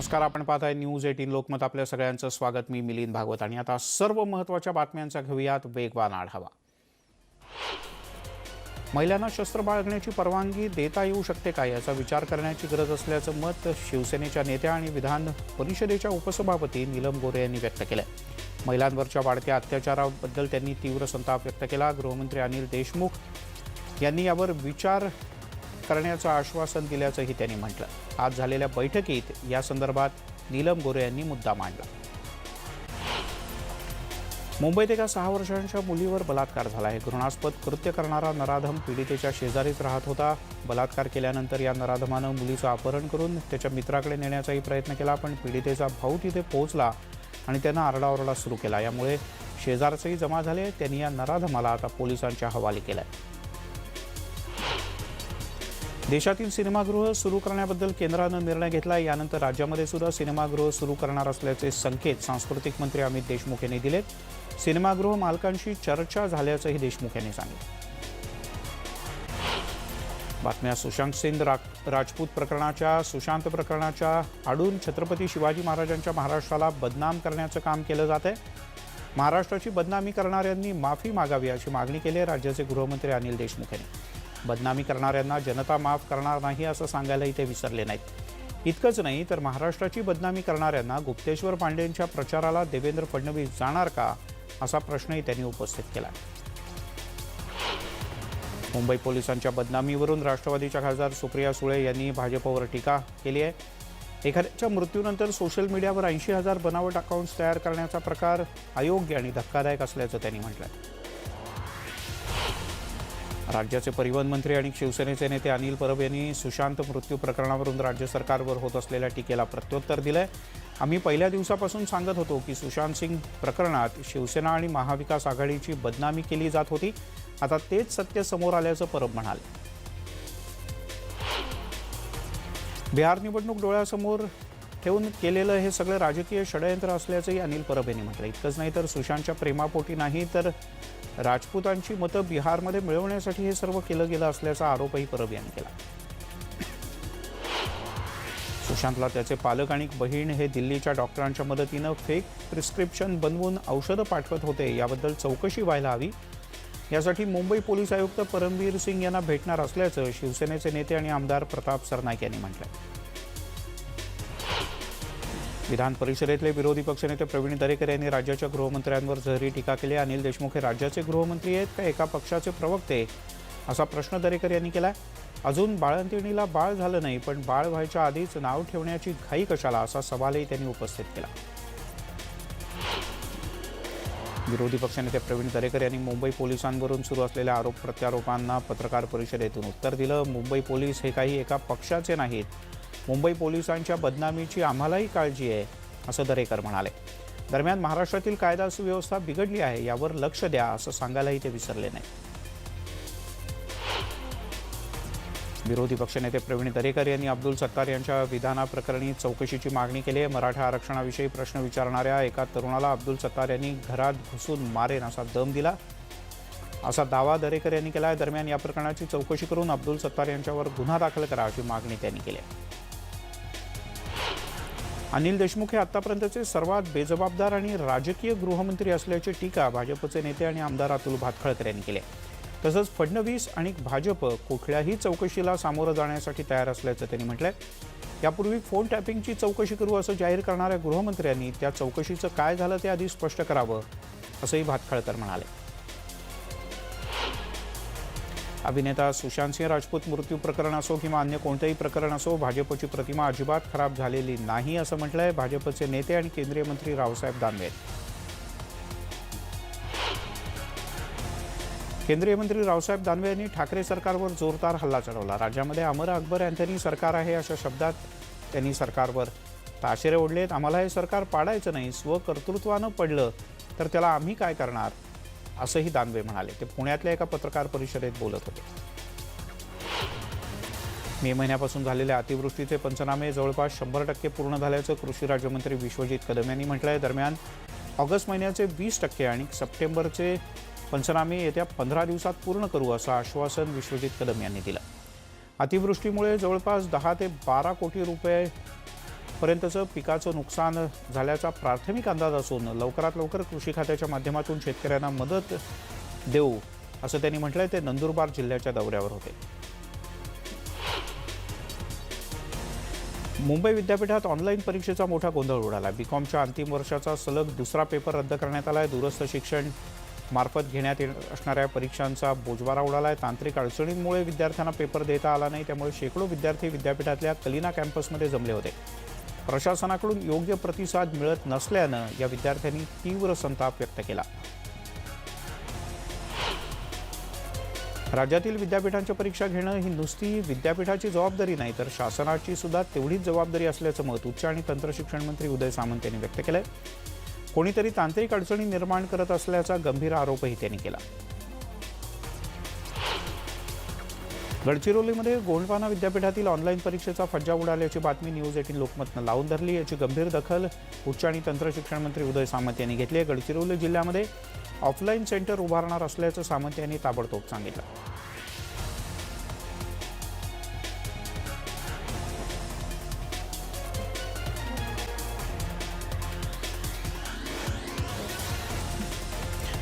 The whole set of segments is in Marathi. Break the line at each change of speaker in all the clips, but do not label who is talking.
नमस्कार, आपण पाहताय न्यूज 18 लोकमत. आपल्या सगळ्यांचं स्वागत. मी मिलिंद भागवत आणि आता सर्व महत्त्वाच्या बातम्यांचा घेऊयात वेगवान आढावा. महिलांना शस्त्र बाळगण्याची परवानगी देता येऊ शकते का याचा विचार करण्याची गरज असल्याचं मत शिवसेनेच्या नेत्या आणि विधान परिषदेच्या उपसभापती नीलम गोरे यांनी व्यक्त केलं. महिलांवरच्या वाढत्या अत्याचाराबद्दल त्यांनी तीव्र संताप व्यक्त केला. गृहमंत्री अनिल देशमुख यांनी यावर विचार करण्याचं आश्वासन दिल्याचंही त्यांनी म्हटलं. आज झालेल्या बैठकीत या संदर्भात नीलम गोरे यांनी मुद्दा मांडला. मुंबईत एका 6 वर्षांच्या मुलीवर बलात्कार झाला आहे. घृणास्पद कृत्य करणारा नराधम पीडितेच्या शेजारीच राहत होता. बलात्कार केल्यानंतर या नराधमानं मुलीचं अपहरण करून त्याच्या मित्राकडे नेण्याचाही प्रयत्न केला, पण पीडितेचा भाऊ तिथे पोहोचला आणि त्यानं आरडाओरडा सुरू केला. यामुळे शेजारचेही जमा झाले. त्यांनी या नराधमाला आता पोलिसांच्या हवाली केलंय. देशातील सिनेमागृह सुरू करण्याबद्दल केंद्रानं निर्णय घेतला. यानंतर राज्यामध्ये सुद्धा सिनेमागृह सुरू करणार असल्याचे संकेत सांस्कृतिक मंत्री अमित देशमुख यांनी दिलेत. सिनेमागृह मालकांशी चर्चा झाल्याचंही देशमुख यांनी सांगितलं. बातम्या सुशांत सिंह राजपूत प्रकरणाच्या सुशांत प्रकरणाच्या आडून छत्रपती शिवाजी महाराजांच्या महाराष्ट्राला बदनाम करण्याचं काम केलं जात आहे. महाराष्ट्राची बदनामी करणाऱ्यांनी माफी मागावी अशी मागणी केली आहे राज्याचे गृहमंत्री अनिल देशमुख यांनी. बदनामी करणाऱ्यांना जनता माफ करणार नाही असं सांगायलाही ते विसरले नाहीत. इतकंच नाही तर महाराष्ट्राची बदनामी करणाऱ्यांना गुप्तेश्वर पांडेंच्या प्रचाराला देवेंद्र फडणवीस जाणार का असा प्रश्नही त्यांनी उपस्थित केला. मुंबई पोलिसांच्या बदनामीवरून राष्ट्रवादीच्या खासदार सुप्रिया सुळे यांनी भाजपवर टीका केली आहे. एखाद्याच्या मृत्यूनंतर सोशल मीडियावर 80,000 बनावट अकाउंट्स तयार करण्याचा प्रकार अयोग्य आणि धक्कादायक असल्याचं त्यांनी म्हटलं. राज्याचे परिवहन मंत्री आणि शिवसेनेचे नेते अनिल परब यांनी सुशांत मृत्यू प्रकरणावरून राज्य सरकारवर होत असलेल्या टीकेला प्रत्युत्तर दिलंय. आम्ही पहिल्या दिवसापासून सांगत होतो की सुशांत सिंग प्रकरणात शिवसेना आणि महाविकास आघाडीची बदनामी केली जात होती. आता तेच सत्य समोर आल्याचं परब म्हणाले. बिहार निवडणूक डोळ्यासमोर ठेवून केलेलं हे सगळं राजकीय षडयंत्र असल्याचंही अनिल परब यांनी म्हटलं. इतकंच नाही तर सुशांतच्या प्रेमापोटी नाही तर राजपूतांची मतं बिहारमध्ये मिळवण्यासाठी हे सर्व केलं गेलं असल्याचा आरोपही परब यांनी केला. सुशांतला त्याचे पालक आणि बहीण हे दिल्लीच्या डॉक्टरांच्या मदतीनं फेक प्रिस्क्रिप्शन बनवून औषधं पाठवत होते. याबद्दल चौकशी व्हायला हवी. यासाठी मुंबई पोलीस आयुक्त परमवीर सिंग यांना भेटणार असल्याचं शिवसेनेचे नेते आणि आमदार प्रताप सरनाईक यांनी म्हटलं. विधान परिषदेतले विरोधी पक्षनेते प्रवीण दरेकर यांनी राज्याच्या गृहमंत्र्यांवर जहरी टीका केली. अनिल देशमुख हे राज्याचे गृहमंत्री आहेत का एका पक्षाचे प्रवक्ते असा प्रश्न दरेकर यांनी केला. अजून बाळंतिणीला बाळ झालं नाही, पण बाळ व्हायच्या आधीच नाव ठेवण्याची घाई कशाला असा सवालही त्यांनी उपस्थित केला. विरोधी पक्षनेते प्रवीण दरेकर यांनी मुंबई पोलिसांवरून सुरू असलेल्या आरोप प्रत्यारोपांना पत्रकार परिषदेतून उत्तर दिलं. मुंबई पोलीस हे काही एका पक्षाचे नाहीत. मुंबई पोलिसांच्या बदनामीची आम्हालाही काळजी आहे असं दरेकर म्हणाले. दरम्यान महाराष्ट्रातील कायदा सुव्यवस्था बिघडली आहे, यावर लक्ष द्या असं सांगायलाही ते विसरले नाही. विरोधी पक्षनेते प्रवीण दरेकर यांनी अब्दुल सत्तार यांच्या विधानाप्रकरणी चौकशीची मागणी केली आहे. मराठा आरक्षणाविषयी प्रश्न विचारणाऱ्या एका तरुणाला अब्दुल सत्तार यांनी घरात घुसून मारेन असा दम दिला असा दावा दरेकर यांनी केला आहे. दरम्यान या प्रकरणाची चौकशी करून अब्दुल सत्तार यांच्यावर गुन्हा दाखल करा अशी मागणी त्यांनी केली आहे. अनिल देशमुख हे आतापर्यंतचे सर्वात बेजबाबदार आणि राजकीय गृहमंत्री असल्याची टीका भाजपचे नेते आणि आमदार अतुल भातखळकर यांनी केली. तसंच फडणवीस आणि भाजप कुठल्याही चौकशीला सामोरं जाण्यासाठी तयार असल्याचं त्यांनी म्हटलंय. यापूर्वी फोन टॅपिंगची चौकशी करू असं जाहीर करणाऱ्या गृहमंत्र्यांनी त्या चौकशीचं काय झालं ते आधी स्पष्ट करावं असंही भातखळकर म्हणाले. अभिनेता सुशांत सिंह राजपूत मृत्यू प्रकरण असो किंवा अन्य कोणतेही प्रकरण असो, भाजपची प्रतिमा अजिबात खराब झालेली नाही असं म्हटलंय भाजपचे नेते आणि केंद्रीय मंत्री रावसाहेब दानवे. केंद्रीय मंत्री रावसाहेब दानवे यांनी ठाकरे सरकारवर जोरदार हल्ला चढवला. राज्यामध्ये अमर अकबर अँथनी सरकार आहे अशा शब्दात त्यांनी सरकारवर ताशेरे ओढलेत. आम्हाला हे सरकार पाडायचं नाही, स्वकर्तृत्वानं पडलं तर त्याला आम्ही काय करणार असंही दानवे म्हणाले. ते पुण्यातल्या एका पत्रकार परिषदेत बोलत होते. मे महिन्यापासून झालेल्या अतिवृष्टीचे पंचनामे जवळपास 100% पूर्ण झाल्याचं कृषी राज्यमंत्री विश्वजित कदम यांनी म्हटलंय. दरम्यान ऑगस्ट महिन्याचे 20% आणि सप्टेंबरचे पंचनामे येत्या 15 दिवसात पूर्ण करू असं आश्वासन विश्वजित कदम यांनी दिलं. अतिवृष्टीमुळे जवळपास 10 ते 12 कोटी रुपये पर्यंतचं पिकाचं नुकसान झाल्याचा प्राथमिक अंदाज असून लवकरात लवकर कृषी खात्याच्या माध्यमातून शेतकऱ्यांना मदत देऊ असं त्यांनी म्हटलंय. ते नंदुरबार जिल्ह्याच्या दौऱ्यावर होते. मुंबई विद्यापीठात ऑनलाईन परीक्षेचा मोठा गोंधळ उडाला. बीकॉमच्या अंतिम वर्षाचा सलग दुसरा पेपर रद्द करण्यात आला आहे. दूरस्थ शिक्षण मार्फत घेण्यात असणाऱ्या परीक्षांचा बोजवारा उडाला आहे. तांत्रिक अडचणींमुळे विद्यार्थ्यांना पेपर देता आला नाही. त्यामुळे शेकडो विद्यार्थी विद्यापीठातल्या कलिना कॅम्पसमध्ये जमले होते. प्रशासनाकडून योग्य प्रतिसाद मिळत नसल्यानं या विद्यार्थ्यांनी तीव्र संताप व्यक्त केला. राज्यातील विद्यापीठांच्या परीक्षा घेणं ही नुसती विद्यापीठाची जबाबदारी नाही, तर शासनाची सुद्धा तेवढीच जबाबदारी असल्याचं मत उच्च आणि तंत्रशिक्षण मंत्री उदय सामंत यांनी व्यक्त केलंय. कोणीतरी तांत्रिक अडचणी निर्माण करत असल्याचा गंभीर आरोपही त्यांनी केला. गडचिरोलीमध्ये गोंडवाना विद्यापीठातील ऑनलाईन परीक्षेचा फज्जा उडाल्याची बातमी न्यूज 18 लोकमतनं लावून धरली. याची गंभीर दखल उच्च आणि तंत्रशिक्षण मंत्री उदय सामंत यांनी घेतली आहे. गडचिरोली जिल्ह्यामध्ये ऑफलाईन सेंटर उभारणार असल्याचं सामंत यांनी ताबडतोब सांगितलं.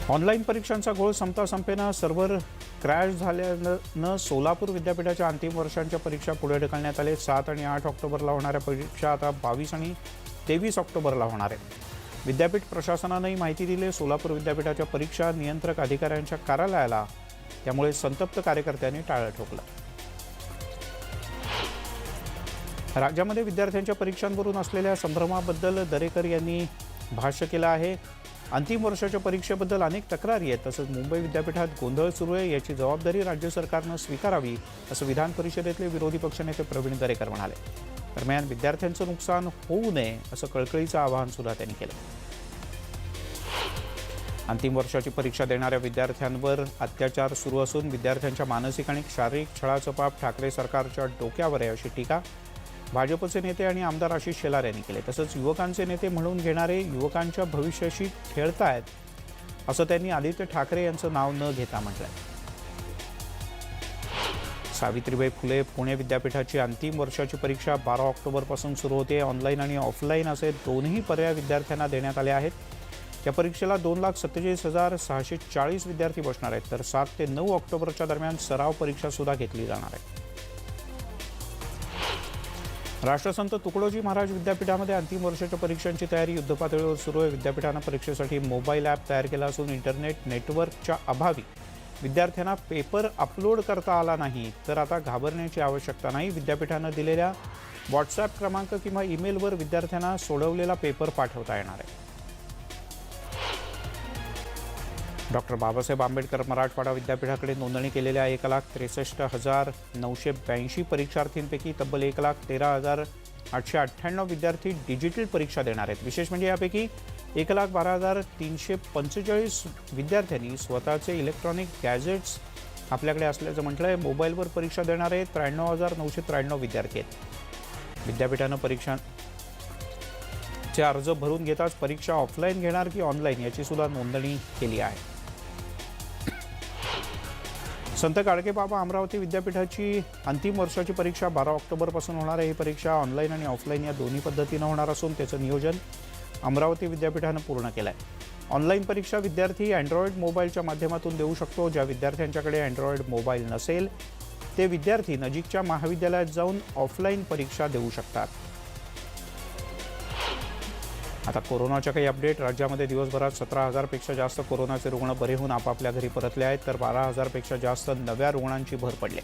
ऑनलाईन परीक्षांचा घोळ संपता संपेना सर्व्हर क्रॅश झाल्यानं सोलापूर विद्यापीठाच्या अंतिम वर्षांच्या परीक्षा पुढे ढकलण्यात आले. 7 आणि 8 ऑक्टोबरला होणाऱ्या परीक्षा आता 22 आणि 23 ऑक्टोबरला होणार आहेत. विद्यापीठ प्रशासनानंही माहिती दिली. सोलापूर विद्यापीठाच्या परीक्षा नियंत्रक अधिकाऱ्यांच्या कार्यालयाला त्यामुळे संतप्त कार्यकर्त्यांनी टाळं ठोकलं. राज्यामध्ये विद्यार्थ्यांच्या परीक्षांवरून असलेल्या संभ्रमाबद्दल दरेकर यांनी भाष्य केलं आहे. अंतिम वर्षाच्या परीक्षेबद्दल अनेक तक्रारी आहेत. तसंच मुंबई विद्यापीठात गोंधळ सुरू आहे, याची जबाबदारी राज्य सरकारनं स्वीकारावी असं विधान परिषदेतले विरोधी पक्षनेते प्रवीण दरेकर म्हणाले. दरम्यान विद्यार्थ्यांचं नुकसान होऊ नये असं कळकळीचं आवाहन सुद्धा त्यांनी केलं. अंतिम वर्षाची परीक्षा देणाऱ्या विद्यार्थ्यांवर अत्याचार सुरू असून विद्यार्थ्यांच्या मानसिक आणि शारीरिक छळाचं पाप ठाकरे सरकारच्या डोक्यावर आहे अशी टीका भाजपचे नेते आणि आमदार आशिष शेलार यांनी केले. तसंच युवकांचे नेते म्हणून घेणारे युवकांच्या भविष्याशी खेळतायत असं त्यांनी आदित्य ठाकरे यांचं नाव न घेता म्हटलंय. सावित्रीबाई फुले पुणे विद्यापीठाची अंतिम वर्षाची परीक्षा 12 ऑक्टोबरपासून सुरू होते. ऑनलाईन आणि ऑफलाईन असे दोन्ही पर्याय विद्यार्थ्यांना देण्यात आले आहेत. या परीक्षेला 2,47,640 विद्यार्थी बसणार आहेत. तर 7 ते 9 ऑक्टोबरच्या दरम्यान सराव परीक्षा सुद्धा घेतली जाणार आहे. राष्ट्रसंत तुकडोजी महाराज विद्यापीठामध्ये अंतिम वर्षाच्या परीक्षांची तयारी युद्धपातळीवर सुरू आहे. विद्यापीठानं परीक्षेसाठी मोबाईल ॲप तयार केला असून इंटरनेट नेटवर्कच्या अभावी विद्यार्थ्यांना पेपर अपलोड करता आला नाही तर आता घाबरण्याची आवश्यकता नाही. विद्यापीठानं दिलेल्या व्हॉट्सॲप क्रमांक किंवा ईमेलवर विद्यार्थ्यांना सोडवलेला पेपर पाठवता येणार आहे. डॉक्टर बाबासाहेब आंबेडकर मराठवाडा विद्यापीठाकडे नोंदणी केलेल्या 1,63,982 परीक्षार्थींपैकी तब्बल 1,13,898 विद्यार्थी डिजिटल परीक्षा देणार आहेत. विशेष म्हणजे यापैकी 1,12,345 विद्यार्थ्यांनी स्वतःचे इलेक्ट्रॉनिक गॅजेट्स आपल्याकडे असल्याचं म्हटलं आहे. मोबाईलवर परीक्षा देणारे 93,993 विद्यार्थी आहेत. विद्यापीठानं परीक्षांचे अर्ज भरून घेताच परीक्षा ऑफलाईन घेणार की ऑनलाईन याची सुद्धा नोंदणी केली आहे. संत गाडगेबाबा अमरावती विद्यापीठाची अंतिम वर्षाची परीक्षा 12 ऑक्टोबरपासून होणार आहे. ही परीक्षा ऑनलाईन आणि ऑफलाईन या दोन्ही पद्धतीनं होणार असून त्याचं नियोजन अमरावती विद्यापीठानं पूर्ण केलं आहे. ऑनलाईन परीक्षा विद्यार्थी अँड्रॉइड मोबाईलच्या माध्यमातून देऊ शकतो. ज्या विद्यार्थ्यांच्याकडे अँड्रॉइड मोबाईल नसेल ते विद्यार्थी नजीकच्या महाविद्यालयात जाऊन ऑफलाईन परीक्षा देऊ शकतात. आता कोरोनाच्या काही अपडेट. राज्यामध्ये दिवसभरात 17,000पेक्षा जास्त कोरोनाचे रुग्ण बरे होऊन आपापल्या घरी परतले आहेत, तर 12,000पेक्षा जास्त नव्या रुग्णांची भर पडली.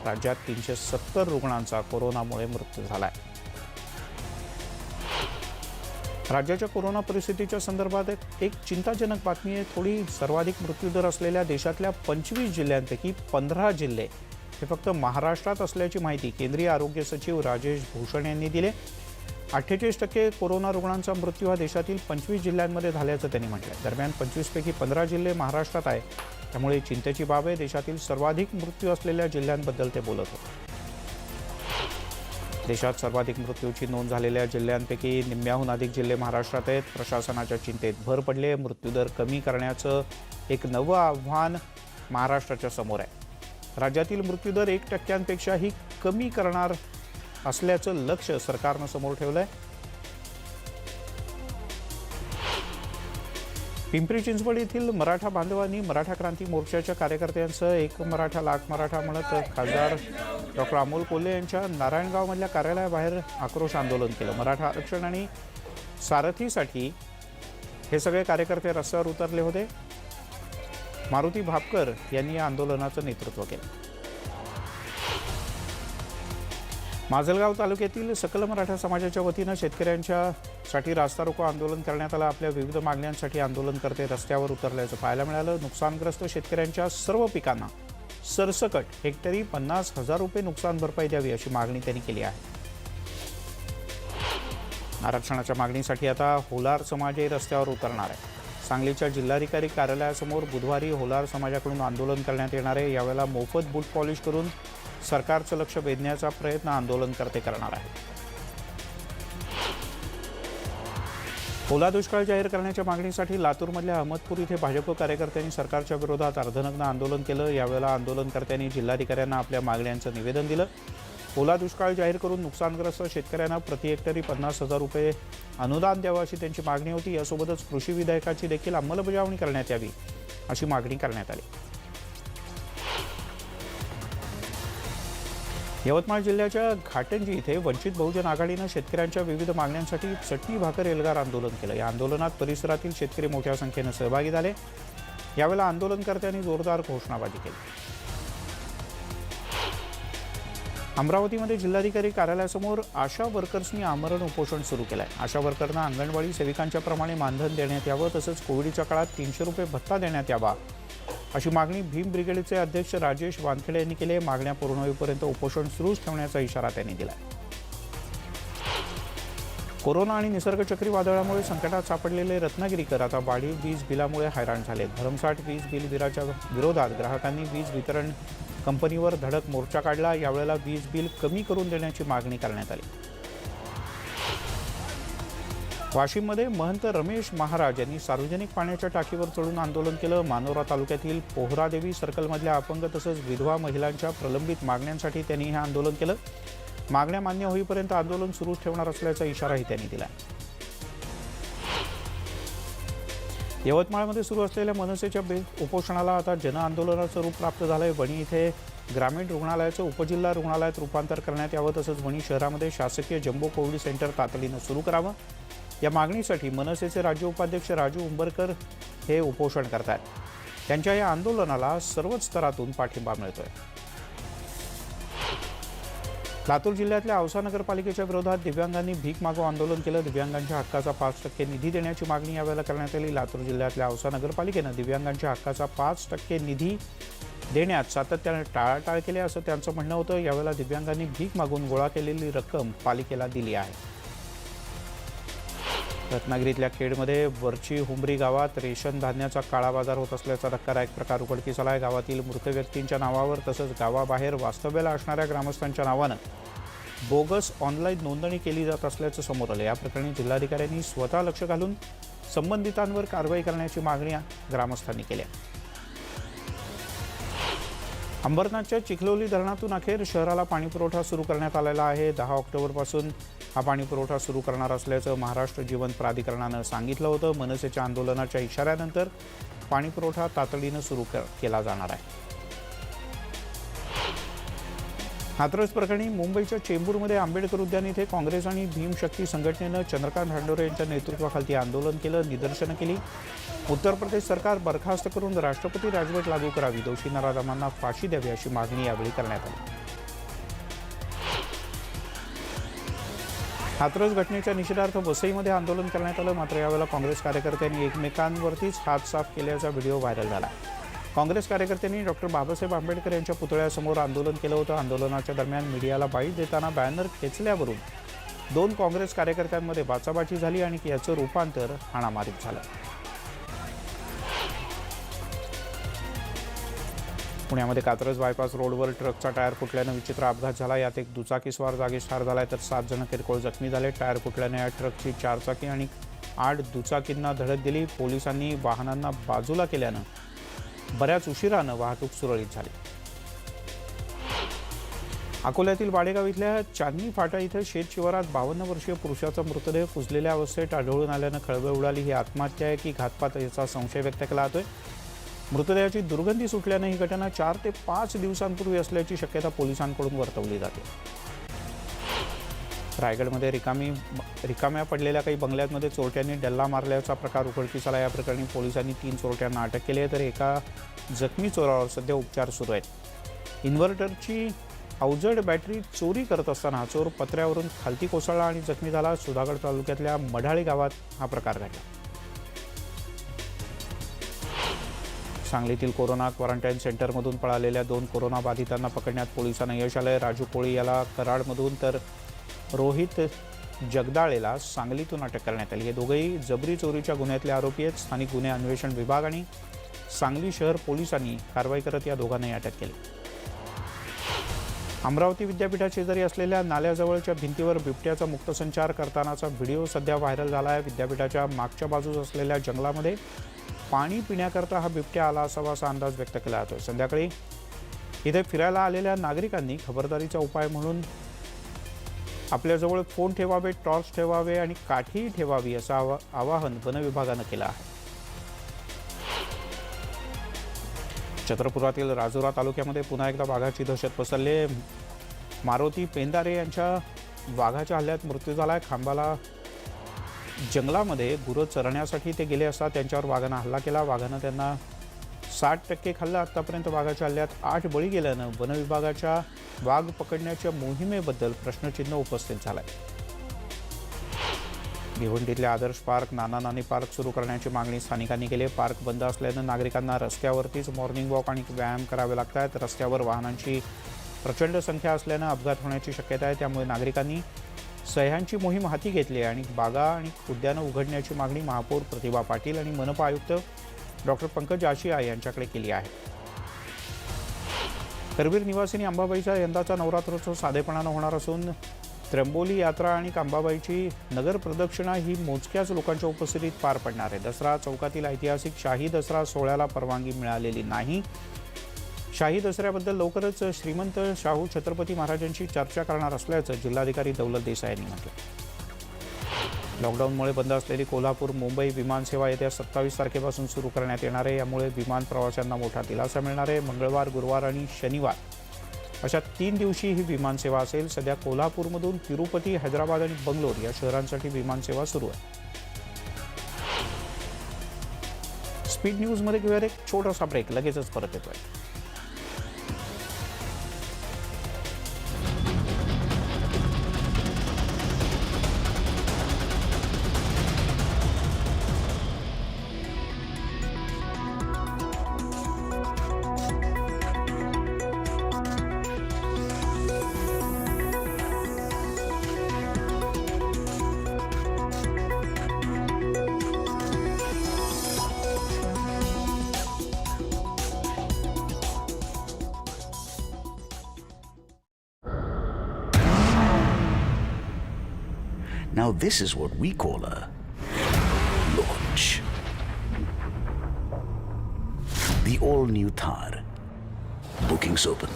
राज्यात 370 रुग्णांचा कोरोनामुळे मृत्यू झाला आहे. राज्याच्या कोरोना परिस्थितीच्या संदर्भात एक चिंताजनक बातमी आहे. थोडी सर्वाधिक मृत्यूदर असलेल्या देशातल्या 25 जिल्ह्यांपैकी 15 जिल्हे हे फक्त महाराष्ट्रात असल्याची माहिती केंद्रीय आरोग्य सचिव राजेश भूषण यांनी दिली. 48% कोरोना रुग्णांचा मृत्यू हा देशातील 25 जिल्ह्यांमध्ये झाल्याचं त्यांनी म्हटलं. दरम्यान 25पैकी 15 जिल्हे महाराष्ट्रात आहे, त्यामुळे चिंतेची बाब आहे. देशातील सर्वाधिक मृत्यू असलेल्या जिल्ह्यांबद्दल ते बोलत होते. देशात सर्वाधिक मृत्यूची नोंद झालेल्या जिल्ह्यांपैकी निम्म्याहून अधिक जिल्हे महाराष्ट्रात आहेत. प्रशासनाच्या चिंतेत भर पडली आहे. मृत्यूदर कमी करण्याचं एक नवं आव्हान महाराष्ट्राच्या समोर आहे. राज्यातील मृत्यूदर 1%पेक्षाही कमी करणार असल्याचं लक्ष्य सरकारनं समोर ठेवलंय. पिंपरी चिंचवड येथील मराठा बांधवांनी मराठा क्रांती मोर्चाच्या कार्यकर्त्यांचं एक मराठा लाख मराठा म्हणत खासदार डॉक्टर अमोल कोल्हे यांच्या नारायणगावमधल्या कार्यालयाबाहेर आक्रोश आंदोलन केलं. मराठा आरक्षण आणि सारथीसाठी हे सगळे कार्यकर्ते रस्त्यावर उतरले होते. मारुती भापकर यांनी या आंदोलनाचं नेतृत्व केलं. माजलगाव तालुक्यातील सकल मराठा समाजाच्या वतीनं शेतकऱ्यांच्यासाठी रास्ता रोको आंदोलन करण्यात आलं. आपल्या विविध मागण्यांसाठी आंदोलनकर्ते रस्त्यावर उतरल्याचं पाहायला मिळालं. नुकसानग्रस्त शेतकऱ्यांच्या सर्व पिकांना सरसकट हेक्टरी 50,000 रुपये नुकसान भरपाई द्यावी अशी मागणी त्यांनी केली आहे. आरक्षणाच्या मागणीसाठी आता होलार समाजही रस्त्यावर उतरणार आहे. सांगलीच्या जिल्हाधिकारी कार्यालयासमोर बुधवारी होलार समाजाकडून आंदोलन करण्यात येणार आहे. यावेळेला मोफत बूट पॉलिश करून सरकारचं लक्ष वेधण्याचा प्रयत्न आंदोलनकर्ते करणार आहेत. ओला दुष्काळ जाहीर करण्याच्या मागणीसाठी लातूरमधल्या अहमदपूर इथे भाजप कार्यकर्त्यांनी सरकारच्या विरोधात अर्धनग्न आंदोलन केलं. यावेळेला आंदोलनकर्त्यांनी जिल्हाधिकाऱ्यांना आपल्या मागण्यांचं निवेदन दिलं. ओला दुष्काळ जाहीर करून नुकसानग्रस्त शेतकऱ्यांना प्रति हेक्टरी 50,000 रुपये अनुदान द्यावं अशी त्यांची मागणी होती. यासोबतच कृषी विधेयकाची देखील अंमलबजावणी करण्यात यावी अशी मागणी करण्यात आली. यवतमाळ जिल्ह्याच्या घाटंजी इथे वंचित बहुजन आघाडीनं शेतकऱ्यांच्या विविध मागण्यांसाठी चटणी भाकर एल्गार आंदोलन केलं. या आंदोलनात परिसरातील शेतकरी मोठ्या संख्येनं सहभागी झाले. यावेळेला आंदोलनकर्त्यांनी जोरदार घोषणाबाजी केली. अमरावतीमध्ये जिल्हाधिकारी कार्यालयासमोर आशा वर्कर्सनी आमरण उपोषण सुरू केलं आहे. आशा वर्करना अंगणवाडी सेविकांच्या प्रमाणे मानधन देण्यात यावं, तसंच कोविडच्या काळात 300 रुपये भत्ता देण्यात यावा अशी मागणी भीम ब्रिगेडचे अध्यक्ष राजेश वानखेडे यांनी केली आहे. मागण्या पूर्ण होईपर्यंत उपोषण सुरूच ठेवण्याचा इशारा त्यांनी दिला. कोरोना आणि निसर्ग चक्रीवादळामुळे संकटात सापडलेले रत्नागिरीकर आता वाढीव वीज बिलामुळे हैराण झाले. भरमसाठ वीज बिल बिलाच्या विरोधात ग्राहकांनी वीज वितरण कंपनीवर धडक मोर्चा काढला. यावेळेला वीज बिल कमी करून देण्याची मागणी करण्यात आली. वाशिममध्ये महंत रमेश महाराज यांनी सार्वजनिक पाण्याच्या टाकीवर चढून आंदोलन केलं. मानोरा तालुक्यातील पोहरादेवी सर्कलमधल्या अपंग तसंच विधवा महिलांच्या प्रलंबित मागण्यांसाठी त्यांनी हे आंदोलन केलं. मागण्या मान्य होईपर्यंत आंदोलन सुरू ठेवणार असल्याचा इशाराही त्यांनी दिला. यवतमाळमध्ये सुरू असलेल्या मनसेच्या उपोषणाला आता जनआंदोलनाचं रूप प्राप्त झालंय. वणी इथे ग्रामीण रुग्णालयाचं उपजिल्हा रुग्णालयात रूपांतर करण्यात यावं, तसंच वणी शहरामध्ये शासकीय जम्बो कोविड सेंटर तातडीनं सुरू करावं या मागणीसाठी मनसेचे राज्य उपाध्यक्ष राजू उंबरकर हे उपोषण करतात. त्यांच्या या आंदोलनाला सर्वच स्तरातून पाठिंबा मिळतोय. लातूर जिल्ह्यातल्या औसा नगरपालिकेच्या विरोधात दिव्यांगांनी भीक मागो आंदोलन केलं. दिव्यांगांच्या हक्काचा 5% निधी देण्याची मागणी यावेळेला करण्यात आली. लातूर जिल्ह्यातल्या औसा नगरपालिकेनं दिव्यांगांच्या हक्काचा 5% निधी देण्यात सातत्याने टाळाटाळ केली असं त्यांचं म्हणणं होतं. यावेळेला दिव्यांगांनी भीक मागून गोळा केलेली रक्कम पालिकेला दिली आहे. रत्नागिरीतल्या खेडमध्ये वरची हुंबरी गावात रेशन धान्याचा काळा बाजार होत असल्याचा धक्कादायक प्रकार उघडकीस आला आहे. गावातील मृत व्यक्तींच्या नावावर तसंच गावाबाहेर वास्तव्याला असणाऱ्या ग्रामस्थांच्या नावानं बोगस ऑनलाईन नोंदणी केली जात असल्याचं समोर आलं. या प्रकरणी जिल्हाधिकाऱ्यांनी स्वतः लक्ष घालून संबंधितांवर कारवाई करण्याची मागणी ग्रामस्थांनी केली. अंबरनाथच्या चिखलोली धरणातून अखेर शहराला पाणीपुरवठा सुरू करण्यात आलेला आहे. 10 ऑक्टोबरपासून हा पाणीपुरवठा सुरू करणार असल्याचं महाराष्ट्र जीवन प्राधिकरणानं सांगितलं होतं. मनसेच्या आंदोलनाच्या इशाऱ्यानंतर पाणीपुरवठा तातडीनं सुरू केला जाणार आहे. हाथरस प्रकरणी मुंबईच्या चेंबूरमध्ये आंबेडकर उद्यान इथे काँग्रेस आणि भीमशक्ती संघटनेनं चंद्रकांत हंडोरे यांच्या नेतृत्वाखाली आंदोलन केलं, निदर्शनं केली. उत्तर प्रदेश सरकार बरखास्त करून राष्ट्रपती राजवट लागू करावी, दोषी नराधमांना फाशी द्यावी अशी मागणी यावेळी करण्यात आली. हाथरस घटनेच्या निषेधार्थ वसईमध्ये आंदोलन करण्यात आलं. मात्र यावेळेला काँग्रेस कार्यकर्त्यांनी एकमेकांवरतीच हात साफ केल्याचा व्हिडिओ व्हायरल झाला. काँग्रेस कार्यकर्त्यांनी डॉक्टर बाबासाहेब आंबेडकर यांच्या पुतळ्यासमोर आंदोलन केलं होतं. आंदोलनाच्या दरम्यान मीडियाला बाईट देताना बॅनर खेचल्यावरून 2 काँग्रेस कार्यकर्त्यांमध्ये बाचाबाची झाली आणि याचं रूपांतर हाणामारीत झालं. पुण्यामध्ये कात्रज बायपास रोडवर ट्रकचा टायर फुटल्यानं विचित्र अपघात झाला. यात एक दुचाकीस्वार जागीच ठार झालाय तर 7 जण किरकोळ जखमी झाले. टायर फुटल्याने या ट्रकची 4 चाकी आणि 8 दुचाकींना धडक दिली. पोलिसांनी वाहनांना बाजूला केल्यानं बऱ्याच उशिरानं वाहतूक सुरळीत झाली. अकोल्यातील वाडेगाव इथल्या चांदणी फाटा इथं शेत शिवारात 52 वर्षीय पुरुषाचा मृतदेह कुजलेल्या अवस्थेत आढळून आल्यानं खळबळ उडाली. ही आत्महत्या आहे की घातपात याचा संशय व्यक्त केला जातोय. मृतदेहाची दुर्गंधी सुटल्यानं ही घटना 4 ते 5 दिवसांपूर्वी असल्याची शक्यता पोलिसांकडून वर्तवली जाते. रायगडमध्ये रिकाम्या पडलेल्या काही बंगल्यांमध्ये चोरट्यांनी डल्ला मारल्याचा प्रकार उघडकीस आला. या प्रकरणी पोलिसांनी 3 चोरट्यांना अटक केली आहे तर एका जखमी चोरावर सध्या उपचार सुरू आहेत. इन्व्हर्टरची अवजड बॅटरी चोरी करत असताना चोर पत्र्यावरून खालती कोसळला आणि जखमी झाला. सुधागड तालुक्यातल्या मढाळी गावात हा प्रकार घडला. सांगलीतील कोरोना क्वारंटाईन सेंटरमधून पळालेल्या 2 कोरोना बाधितांना पकडण्यात पोलिसांना यश आलंय. राजू कोळी याला कराडमधून तर रोहित जगदाळेला सांगलीतून अटक करण्यात आली. हे दोघेही जबरी चोरीच्या गुन्ह्यातले आरोपी आहेत. स्थानिक गुन्हे अन्वेषण विभाग आणि सांगली शहर पोलिसांनी कारवाई करत या दोघांनाही अटक केली. अमरावती विद्यापीठाशेजारी असलेल्या नाल्याजवळच्या भिंतीवर बिबट्याचा मुक्तसंचार करतानाचा व्हिडिओ सध्या व्हायरल झाला आहे. विद्यापीठाच्या मागच्या बाजूस असलेल्या जंगलामध्ये पाणी पिण्याकरता हा बिबट्या आला असावा असा अंदाज व्यक्त केला जातोय. संध्याकाळी इथे फिरायला आलेल्या नागरिकांनी खबरदारीचा उपाय म्हणून आपल्याजवळ फोन ठेवावे, टॉर्च ठेवावे आणि काठीही ठेवावी असं आवाहन वन विभागानं केलं आहे. छत्रपुरातील राजुरा तालुक्यामध्ये पुन्हा एकदा वाघाची दहशत पसरली. मारुती पेंदारे यांच्या वाघाच्या हल्ल्यात मृत्यू झाला आहे. खांबाला जंगलामध्ये गुरं चरण्यासाठी ते गेले असता त्यांच्यावर वाघानं हल्ला केला. वाघानं त्यांना 60% खाल्लं. आतापर्यंत वाघाच्या हल्ल्यात 8 बळी गेल्यानं वन विभागाच्या वाघ पकडण्याच्या मोहिमेबद्दल प्रश्नचिन्ह उपस्थित झालंय. भिवंडीतल्या आदर्श पार्क, नाना नानी पार्क सुरू करण्याची मागणी स्थानिकांनी केली. पार्क बंद असल्यानं नागरिकांना रस्त्यावरतीच मॉर्निंग वॉक आणि व्यायाम करावे लागत आहेत. रस्त्यावर वाहनांची प्रचंड संख्या असल्यानं अपघात होण्याची शक्यता आहे. त्यामुळे नागरिकांनी सह्यांची मोहीम हाती घेतली आणि बागा आणि उद्यानं उघडण्याची मागणी महापौर प्रतिभा पाटील आणि मनपा आयुक्त डॉक्टर पंकज आशिया यांच्याकडे केली आहे. करवीर निवासिनी अंबाबाईचा यंदाचा नवरात्रोत्सव साधेपणानं होणार असून त्र्यंबोली यात्रा आणि अंबाबाईची नगर प्रदक्षिणा ही मोजक्याच लोकांच्या उपस्थितीत पार पडणार आहे. दसरा चौकातील ऐतिहासिक शाही दसरा सोहळ्याला परवानगी मिळालेली नाही. शाही दसऱ्याबद्दल लवकरच श्रीमंत शाहू छत्रपती महाराजांशी चर्चा करणार असल्याचं जिल्हाधिकारी दौलत देसाई यांनी म्हटलं. लॉकडाऊनमुळे बंद असलेली कोल्हापूर मुंबई विमानसेवा येत्या 27 तारखेपासून सुरू करण्यात येणार आहे. यामुळे विमान प्रवाशांना मोठा दिलासा मिळणार आहे. मंगळवार, गुरुवार आणि शनिवार अशा 3 दिवशी ही विमानसेवा असेल. सध्या कोल्हापूरमधून तिरुपती, हैदराबाद आणि बंगलोर या शहरांसाठी विमानसेवा सुरू आहे. स्पीड न्यूजमध्ये घेऊया एक छोटासा ब्रेक, लगेचच परत येतोय.
Now this is what we call a launch. The all-new Thar. Bookings open.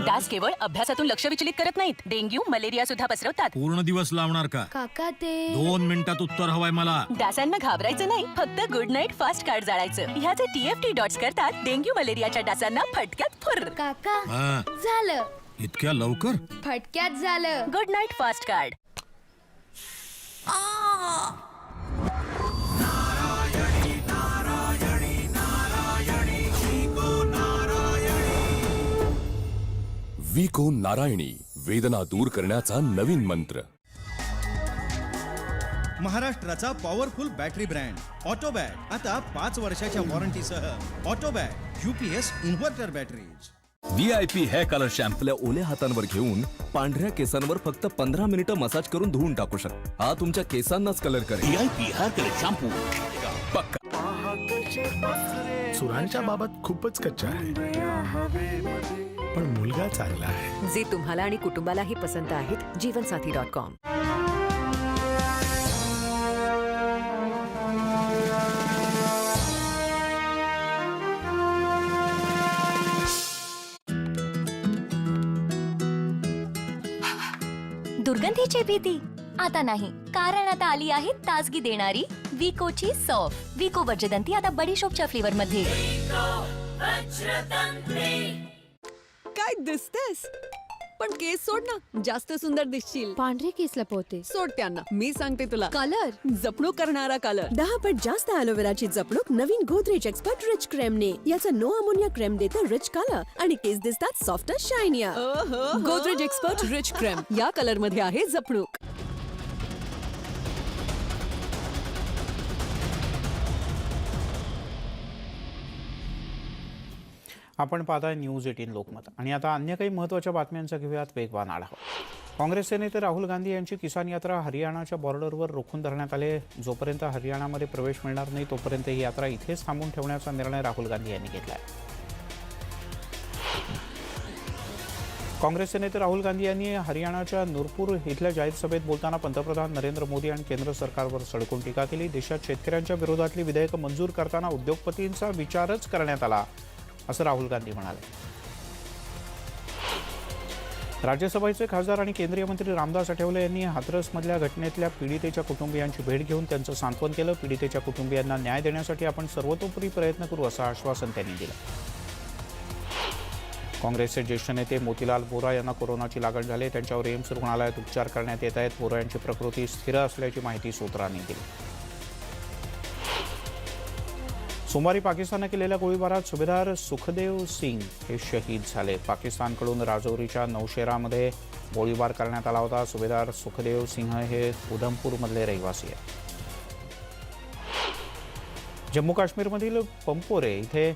डास केवळ अभ्यासातून लक्ष विचलित करत नाहीत, डेंग्यू, मलेरिया सुद्धा पसरवतात.
पूर्ण दिवस लावणार का?
काका ते
2 मिनिटात उत्तर हवंय मला.
डासांना घाबरायचं नाही, फक्त गुड नाईट फास्ट कार्ड जाळायचं. ह्याचे TFT डॉट्स करतात डेंग्यू मलेरियाच्या डासांना फटक्यात फुर.
काका
हा,
झालं,
इतक्या लवकर?
फटक्यात झालं.
Good night fast card.
विको नारायणी, वेदना दूर करण्याचा नवीन मंत्र.
महाराष्ट्राचा पॉवरफुल बॅटरी ब्रँड ऑटोबॅट आता 5 वर्षाच्या वॉरंटीसह Autobat UPS inverter batteries.
VIP hair colour शॅम्पूला ओल्या हातांवर घेऊन पांढऱ्या केसांवर फक्त 15 मिनिटं मसाज करून धुवून टाकू शकता. हा तुमच्या केसांनाच कलर करेल.
VIP hair colour shampoo.
पक्का.
सुरांच्या बाबत खूपच कच्चा आहे, पण मुलगा चांगला आहे.
जे तुम्हाला आणि कुटुंबालाही पसंत आहेत. जीवनसाथी.com.
दुर्गंधीची भीती आता नाही, कारण आता आली आहे ताजगी देणारी विकोची सॉफ्ट विको वज्रदंती आता बडीशोपच्या फ्लेवर मध्ये.
काय दिसतेस? पण केस सोड ना, जास्त सुंदर दिसशील.
पांढरे केस लपवते.
सोड त्यांना, मी सांगते तुला.
कलर
जपणूक करणारा कलर.
10 पट जास्त ॲलोवेराची जपणूक नवीन गोदरेज एक्सपर्ट रिच क्रीमने. याचा नो अमोनिया क्रीम देतं रिच कलर आणि केस दिसतात soft shinier.
Godrej expert rich cream या कलर मध्ये आहे जपणूक.
आपण पाहताय न्यूज 18 लोकमत आणि आता अन्य काही महत्त्वाच्या बातम्यांचा घेऊयात वेगवान आढावा. काँग्रेसचे नेते राहुल गांधी यांची किसान यात्रा हरियाणाच्या बॉर्डरवर रोखून धरण्यात आले. जोपर्यंत हरियाणामध्ये प्रवेश मिळणार नाही तोपर्यंत ही यात्रा इथेच थांबून ठेवण्याचा निर्णय राहुल गांधी यांनी घेतला आहे. काँग्रेसचे नेते राहुल गांधी यांनी हरियाणाच्या नूरपूर इथल्या जाहीर सभेत बोलताना पंतप्रधान नरेंद्र मोदी आणि केंद्र सरकारवर सडकून टीका केली. देशात शेतकऱ्यांच्या विरोधातली विधेयकं मंजूर करताना उद्योगपतींचा विचारच करण्यात आला असं राहुल गांधी म्हणाले. राज्यसभेचे खासदार आणि केंद्रीय मंत्री रामदास आठवले यांनी हाथरसमधल्या घटनेतल्या पीडितेच्या कुटुंबियांची भेट घेऊन त्यांचं सांत्वन केलं. पीडितेच्या कुटुंबियांना न्याय देण्यासाठी आपण सर्वतोपरी प्रयत्न करू असं आश्वासन त्यांनी दिलं. काँग्रेसचे ज्येष्ठ नेते मोतीलाल बोरा यांना कोरोनाची लागण झाली. त्यांच्यावर एम्स रुग्णालयात उपचार करण्यात येत आहेत. बोरा यांची प्रकृती स्थिर असल्याची माहिती सूत्रांनी दिली. सोमवारी पाकिस्तानने केलेल्या गोळीबारात सुभेदार सुखदेव सिंग हे शहीद झाले. पाकिस्तानकडून राजौरीच्या नौशेरामध्ये गोळीबार करण्यात आला होता. सुभेदार सुखदेव सिंह हे उधमपूरमधले रहिवासी आहेत. जम्मू काश्मीरमधील पंपोरे इथे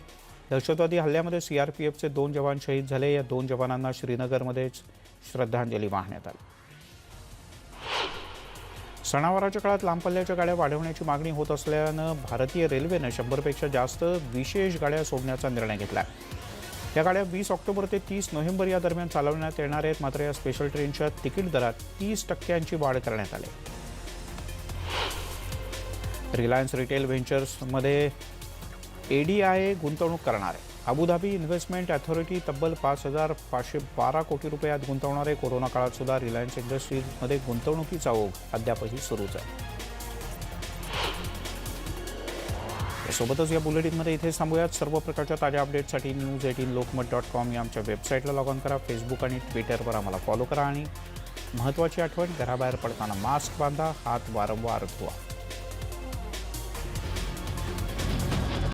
दहशतवादी हल्ल्यामध्ये सीआरपीएफचे 2 जवान शहीद झाले. या 2 जवानांना श्रीनगरमध्येच श्रद्धांजली वाहण्यात आली. सणावाराच्या काळात लांब पल्ल्याच्या गाड्या वाढवण्याची मागणी होत असल्यानं भारतीय रेल्वेनं 100पेक्षा जास्त विशेष गाड्या सोडण्याचा निर्णय घेतला आहे. या गाड्या 20 ऑक्टोबर ते 30 नोव्हेंबर या दरम्यान चालवण्यात येणार आहेत. मात्र या स्पेशल ट्रेनच्या तिकीट दरात 30% वाढ करण्यात आली. रिलायन्स रिटेल व्हेंचर्समध्ये ADIA गुंतवणूक करणार आहे. अबुधाबी इन्व्हेस्टमेंट अथॉरिटी तब्बल 5,512 कोटी रुपयात गुंतवणार आहे. कोरोना काळात सुद्धा रिलायन्स इंडस्ट्रीजमध्ये गुंतवणुकीचा ओघ अद्यापही सुरूच आहे. यासोबतच या बुलेटिनमध्ये इथेच थांबूयात. सर्व प्रकारच्या ताज्या अपडेटसाठी news18lokmat.com या आमच्या वेबसाईटला लॉग ऑन करा. फेसबुक आणि ट्विटरवर आम्हाला फॉलो करा आणि महत्त्वाची आठवण, घराबाहेर पडताना मास्क बांधा, हात वारंवार धुवा.